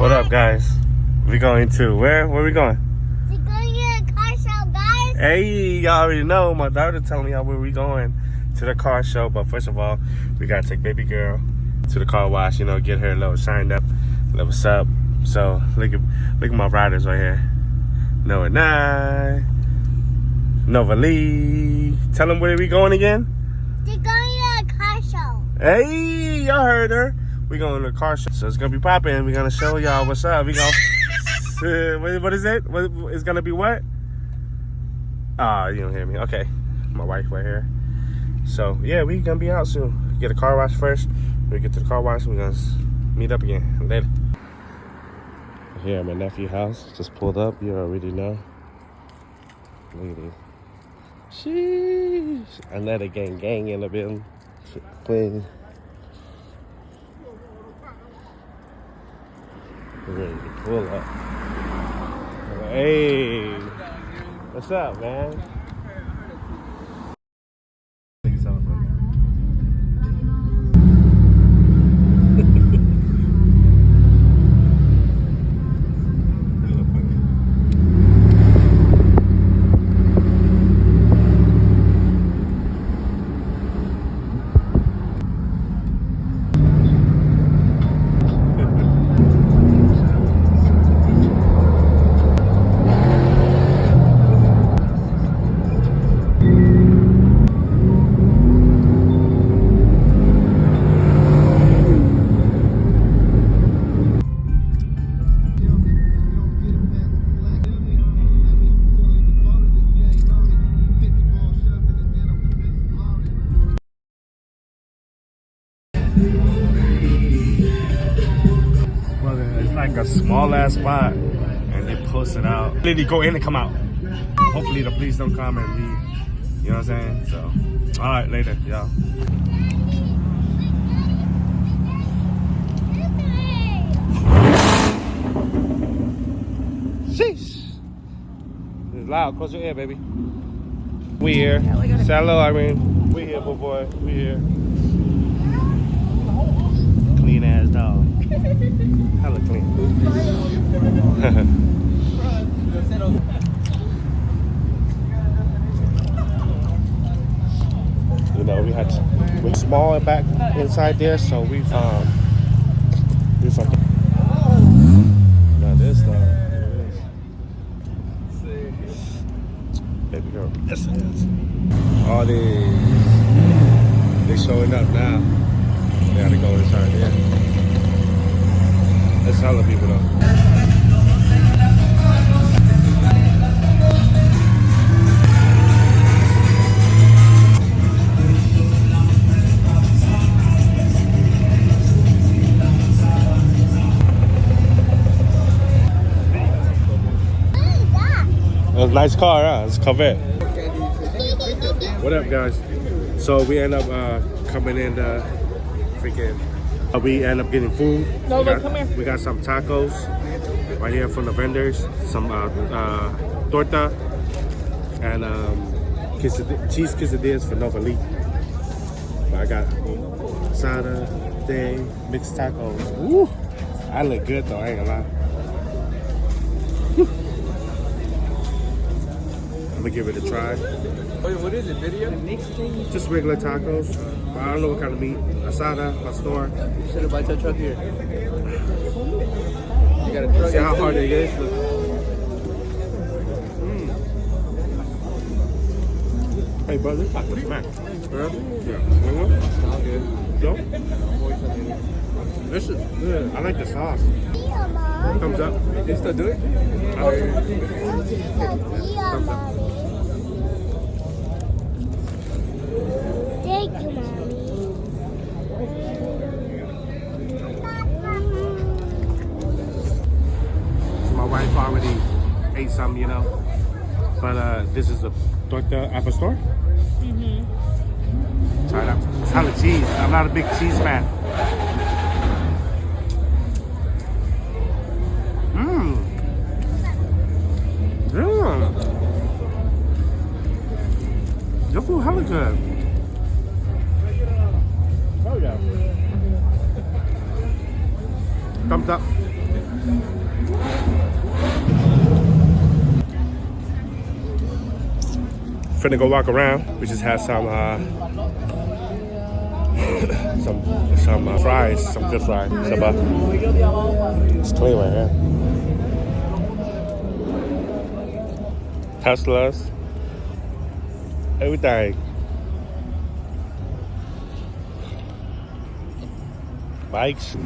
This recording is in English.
What up, guys? We going to where? Where we going? We're going to a car show, guys. Hey, y'all already know. My daughter telling me where we going to the car show. But first of all, we gotta take baby girl to the car wash. You know, get her a little shined up, a little what's up. So look at my riders right here. Noah Nye, Nova Lee. Tell them where we going again. We're going to a car show. Hey, y'all heard her. We going to the car show, so it's gonna be popping. We're gonna show y'all what's up. We gonna what is it? It's gonna be what? Ah, you don't hear me. Okay, my wife right here. So yeah, we gonna be out soon. Get a car wash first. When we get to the car wash, we're gonna meet up again later. Here at my nephew's house, just pulled up. You already know. Look at this. Sheesh. Another gang in the building. Playing. We're ready to pull up. Hey, what's up, man? It's like a small ass spot, and they post it out. Literally go in and come out. Hopefully the police don't come and leave. You know what I'm saying? So, all right, later, y'all. Sheesh. It's loud. Close your ear, baby. We here. Say hello, Irene. We here, boy. We here. Clean ass dog. Hella clean. You know, we're small and back inside there, so we've do something. Now this dog. Baby girl. Yes, it is. All these, they showing up now. They gotta go inside there. That's hella people though. That's a nice car, huh? It's a Corvette. What up, guys? So we end up coming in freaking. We end up getting food. Come here. We got some tacos right here from the vendors. Some torta and cheese quesadillas for Nova Lee. I got asada, day, mixed tacos. Woo! I look good though, I ain't gonna lie. I'm gonna give it a try. Wait, what is it, video? Just regular tacos. I don't know what kind of meat. Asada, pastor. You should have bought your truck here. You got a truck. See how hard it is? Hey, bro, this taco smack. Yeah. Sound good. Yo? This is good. I like the sauce. Thumbs up. You still do it? Thumbs up. Thank you, Mommy. So my wife already ate some, you know. But this is the torta al pastor. Try it out. It's hella cheese. I'm not a big cheese fan. Yeah. Your food hella good. Oh yeah. Thumbs up. Finna go walk around. We just had some some fries, some good fries. It's clean right here. Teslas, everything. Bikes.